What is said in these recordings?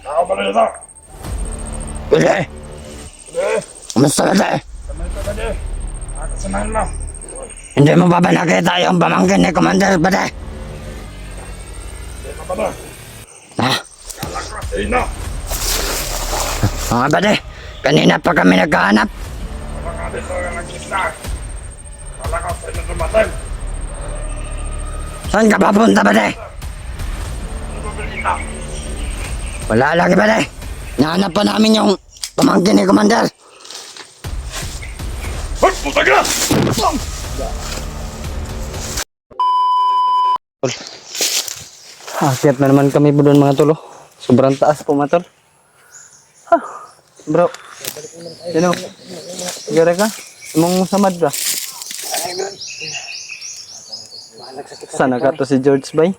Ako pala ito. Pwede. Pwede. Kumusta ba tayo? Kamay ka pwede. Nakakasamahan mo. Hindi mo ba nakita yung pamangkin ni Commander Pwede? Hindi ka pala. Ha? Kala ko sa ino. Mga Pwede, kanina pa kami nagkahanap. Wala nga dito yung nagkita. Kala ko sa ino dumating. Saan ka papunta Pwede? Ano ba balita? Wala lagi Pwede. Nahanap pa namin yung pamangkin ni Commander. Hoy! Puta ka! Akyat na naman kami po doon mga tol. Sobrang taas po mga tol. Ha, bro. Sino? Sigara ka? Mong samad ka? Sana ka to si George Bay?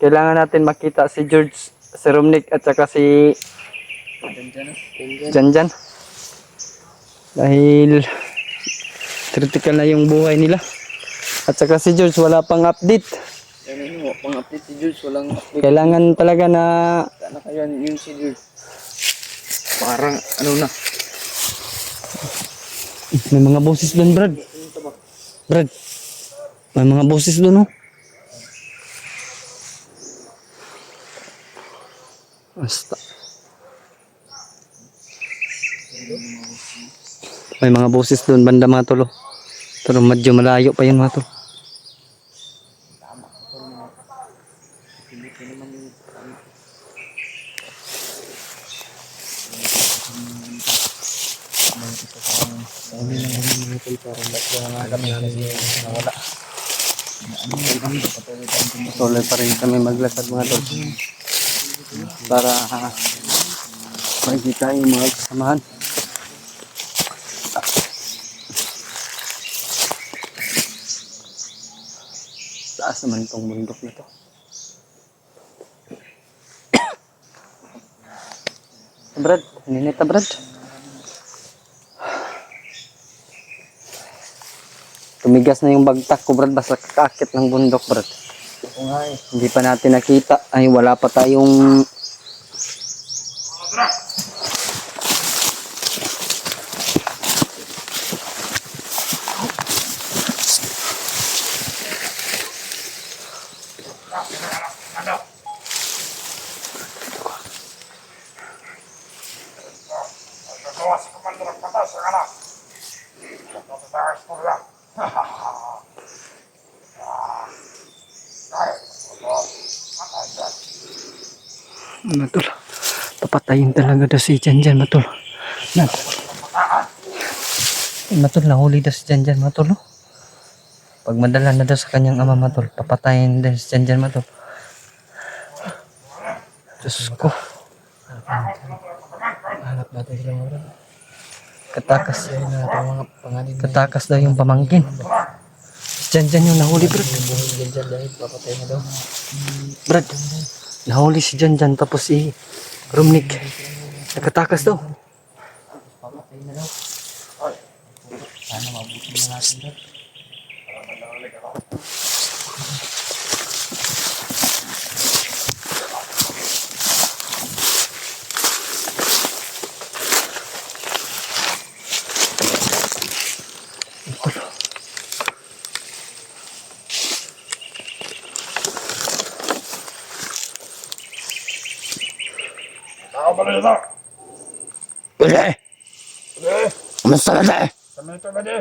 Kailangan natin makita si George, si Romnick at saka si Janjan. Dahil critical na yung buhay nila. At saka si George wala pang update. Ano mo, pang-update si Jules, walang update. Kailangan talaga na Sana kayo yung si Jules. Parang ano na. may mga boses doon, Brad. Brad. May mga boses doon, oh. Basta. May mga boses doon, banda mga tolo. Pero medyo malayo pa yun mga tolo. Patuloy pa rin kami maglakad mga tol para makikita yung mga kasamahan. Taas naman itong bundok na to. Brad, ninit na Brad. Tumigas na yung bagtak ko Brad, basta kakakit ng bundok Brad. Hindi pa natin nakita, ay wala pa tayong Ano? Nagawa si Commander ang patas sa kanak. Natatakas po lang. matol. Papatayin talaga daw si Janjan matol. Matol, nahuli daw si Janjan matol. Oh. Pag madala na daw sa kanyang ama matol, papatayin din si Janjan matol. Diyos ko. Hanap natin sila mga orang. Katakas. Mga panganin na Katakas daw yung pamangkin. Si Janjan yung nahuli Brad. buhay dyan dahil papatay na daw. Brad, nahuli si Janjan tapos si Romnick. Nakatakas daw. Papatay na daw. Sana mabuti na natin daw. Ako pala ito. Pwede. Pwede. Kumusta ba tayo? Kamay ka pwede.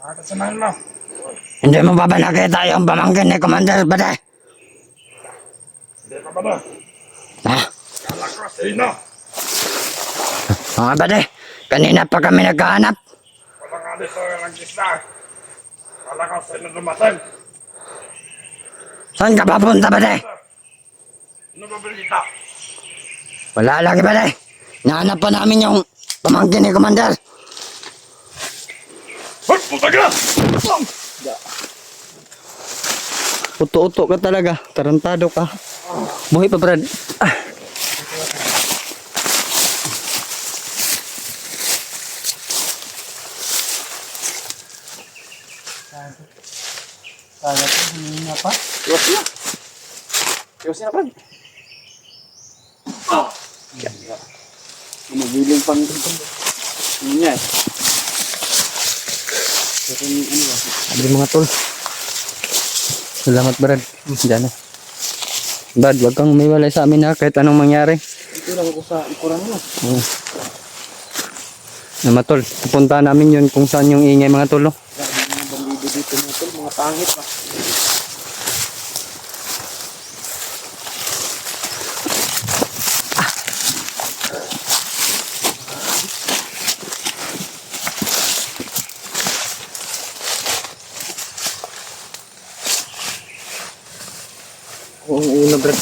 Nakakasamahan mo. Hindi mo ba nakita yung pamangkin ni Commander Pwede? Hindi ka pala. Ha? Kala ko sa ino. Mga Pwede, kanina pa kami nagkahanap. Wala nga dito yung nagkita. Kala ko sa ino dumating. Saan ka papunta Pwede? Ano ba balita? Wala lagi Pwede. Nahanap pa namin yung pamangkin ni Commander. Hoy! Puta ka! Uto-uto ka talaga. Tarantado ka. Buhay pa Brad. Ah. Kala ko, hindi na pa. Yosin na, Brad. Magiling pang ano niya eh. Pero ano ba? Sabi mga tol. Salamat Brad. Diyan na. Brad, wag kang umiwalay sa amin ha, kahit anong mangyari. Ito lang ako sa ikuran mo. Mga tol, pupunta namin yun kung saan yung ingay mga tol. Oh. Grabe mga bandido dito mga tol. Mga pangit pa. Oo, una Brad.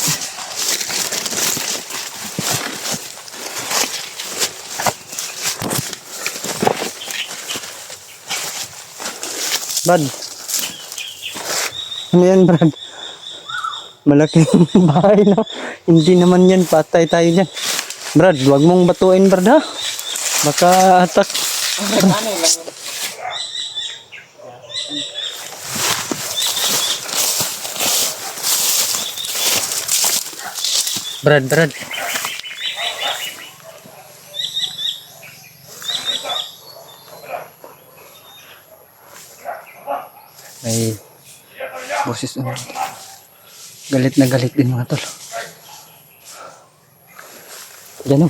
Brad. Ano yan, Brad? Malaking bahay na. Hindi naman yan. Patay tayo dyan. Brad, huwag mong batuin, Brad, ha? Baka atak. Brad. May boses. Galit na galit din mga tol. Diyan o.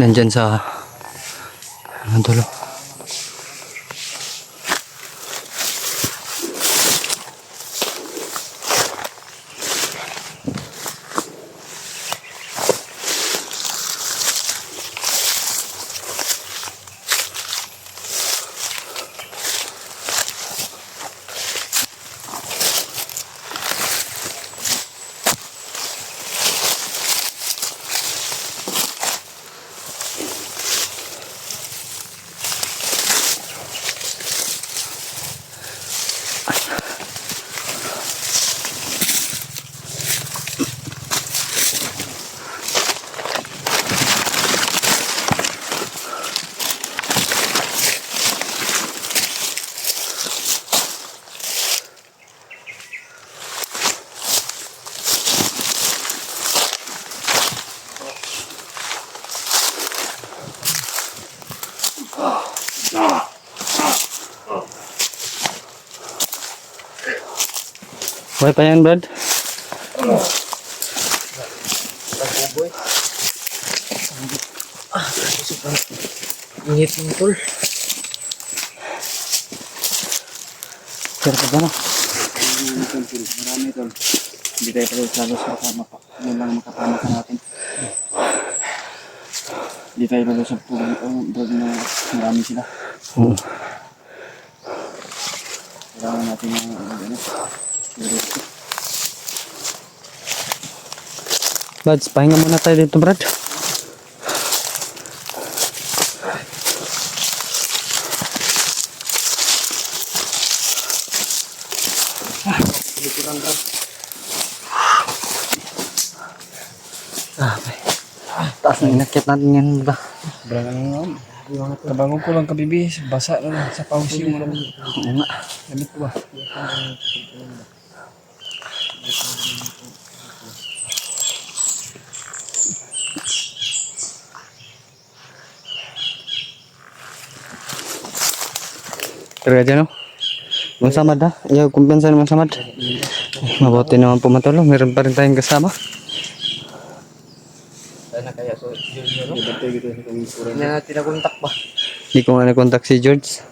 Nandyan sa ano tol. Buhay pa yan, Brad? Init mga tol. Sir ka ba na? Marami tol. Hindi tayo pala salos makama pa. Yun lang makapama ka natin. Hindi tayo pala sa public. Brad na marami sila. Oo. Kailangan natin yung ano. Brad, pahinga muna tayo dito, Brad. Taas na inakit natin yan, ba? Sobrang ano. Kabangon ko lang kabibi. Basa na lang sa pausi mo naman. Oo nga. Gamit ko ba? Pero dyan, no? Mga samad, ha? Ayaw, kumpensa naman samad. Mabuti naman pumatulong. Meron pa rin tayong kasama. Sana kaya so Junior no? Hindi na natin nakontak ba? Hindi ko nga nakontak si George.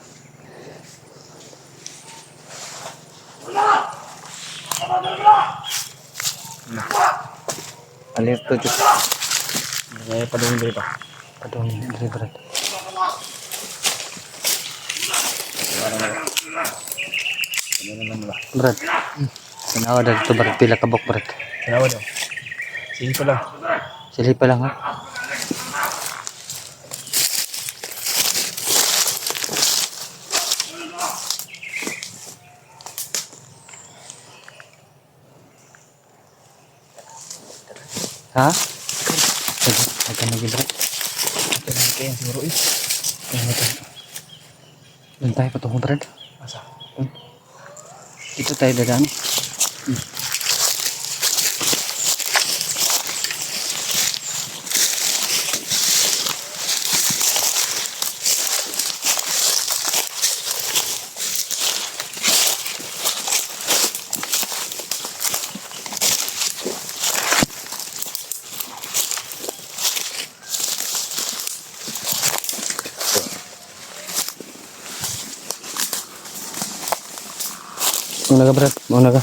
Alerto, George. Kaya pa doon dito. Padong, Brad. Brad. Sinawa na dito, Brad. Pila kabok, Brad. Salamat daw. Sige pala. Sili pa lang, ha? Ha? Agad na Brad. Kaya siguro eh. Doon tayo patungo, Brad. Asa? Dito tayo dadaan. Mauna ka, Brad. Mauna ka.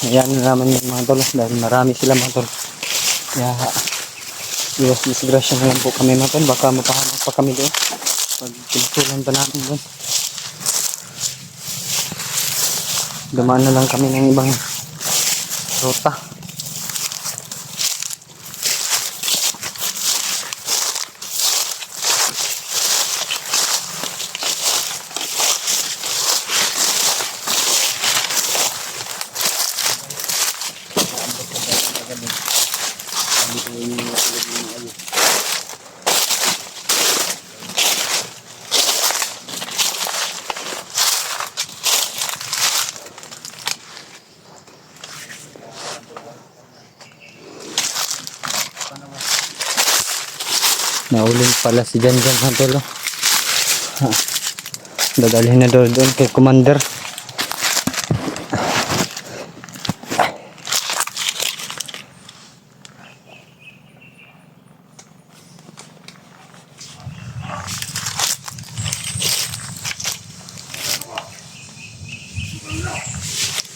Ayan na naman yung mga tol. Dahil marami sila mga tol. Kaya iwas disgrasya na lang po kami mga tol. Baka mapahamak pa kami doon. Pag pinatulan pa namin doon. Dumaan na lang kami ng ibang ruta. Nauling pala si Jan Jan Santolo. Dadalhin na doon kay Commander.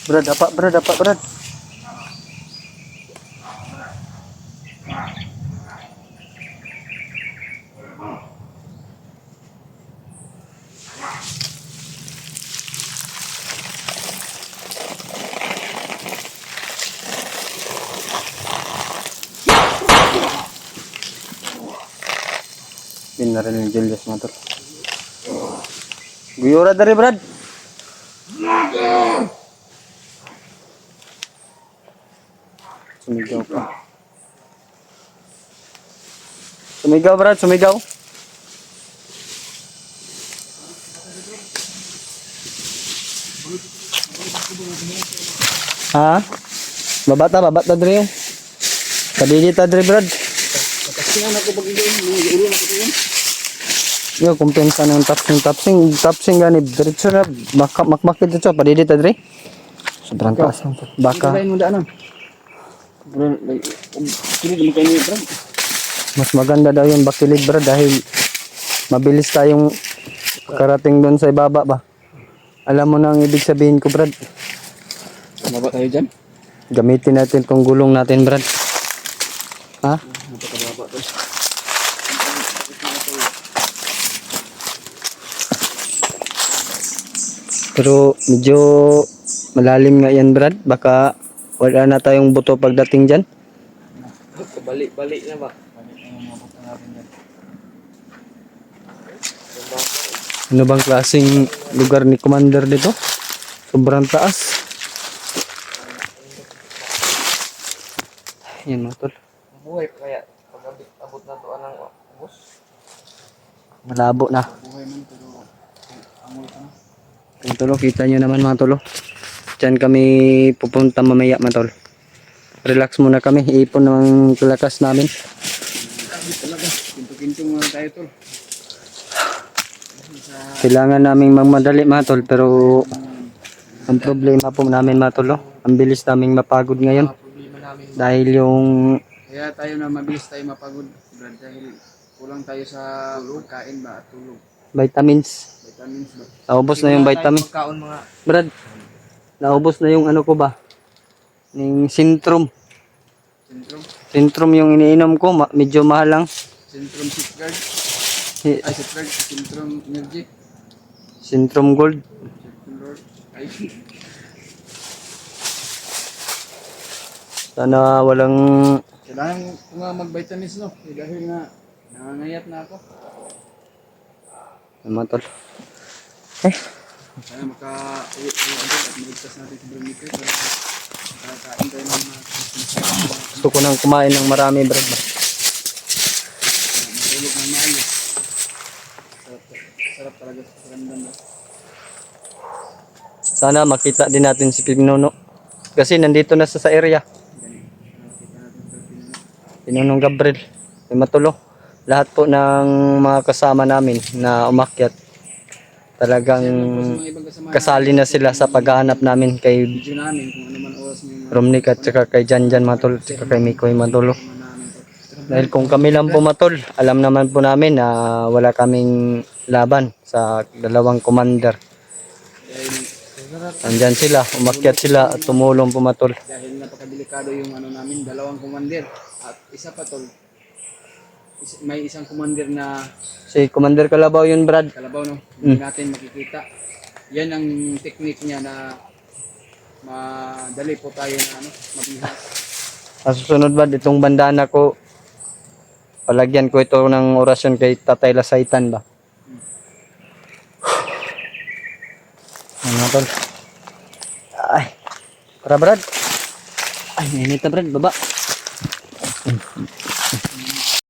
Brad, apa Brad? Bin na rin yung Julius mga tol. Guyura dari Brad. Sumigaw pa. Sumigaw Brad, sumigaw. Ha? Babata dari yung. Kadidi ta dari Brad. Yo, kumpensa ng tapsing gani diretso na makmakit dito padidi ta dre. Sobrang taas ng baka. Kain mo daan. Bro, kini mo kayo bro. Mas maganda daw yung bakilid bro dahil mabilis tayong karating doon sa ibaba ba. Alam mo na ang ibig sabihin ko Brad. Baba tayo diyan. Gamitin natin tong gulong natin Brad. Ha? Napakababa to. Pero medyo malalim nga yan Brad. Baka wala na tayong buto pagdating dyan. Balik na ba? Ano bang klaseng lugar ni Commander dito? Sobrang taas. Yan mga tol. Buhay pa kaya pag abot na to anang ubos. Malabo na. Buhay man pero angol ka na. Yung tolo, kita nyo naman mga tolo. Diyan kami pupunta mamaya mga tol. Relax muna kami. Iipon ng kalakas namin. Sabi talaga. Kinto-kinto muna tayo tol. Kailangan naming magmadali mga tol. Pero ang problema po namin mga tolo. Ang bilis naming mapagod ngayon. Problema namin. Dahil yung Kaya tayo na mabilis tayo mapagod. Brad, dahil kulang tayo sa pagkain ba at tulog. vitamins. Vitamins ba? Naubos na yung vitamin. Pagkaon mga Brad, naubos na yung ano ko ba? Yung Centrum. Centrum. Centrum yung iniinom ko. Medyo mahal lang. Centrum Safeguard. Si- Ay, Safeguard. Centrum Energy. Centrum Gold. Centrum Lord. Ay, Sana walang kailangan ko nga mag-vitamins no. Dahil nga nangangayat na ako. mga tol. Sana maka-uwi tayo agad at maligtas natin si Bromito para makakain tayo ng mga Gusto ko nang kumain ng marami, Brad. matulog ng maayos. Sarap talaga sa pakiramdam. Sana makita din natin si Pinuno. Kasi nandito na sa area. Pinunong Gabriel. May Matulo. Lahat po ng mga kasama namin na umakyat. Talagang Mga ibang kasama kasali na sila sa paghahanap namin kay video namin kung ano man oras may mga Romnick at saka kay Janjan Matol, saka kay Mikoy Matulo. kasama namin po. Dahil kung kami lang po Matol, alam naman po namin na wala kaming laban sa dalawang commander. Andyan sila, umakyat sila at tumulong po Matol. Dahil napakadelikado yung ano namin, dalawang commander at isa pa tol. May isang commander na Si Commander Kalabaw yun, Brad. kalabaw no, hindi natin makikita. Yan ang technique niya na madali po tayo na ano, mabihan. Sa susunod Brad, itong bandana ko, palagyan ko ito ng orasyon kay Tatay Lasaitan ba? Ano Tol? Ay, para Brad. Ay, mainit na Brad, baba.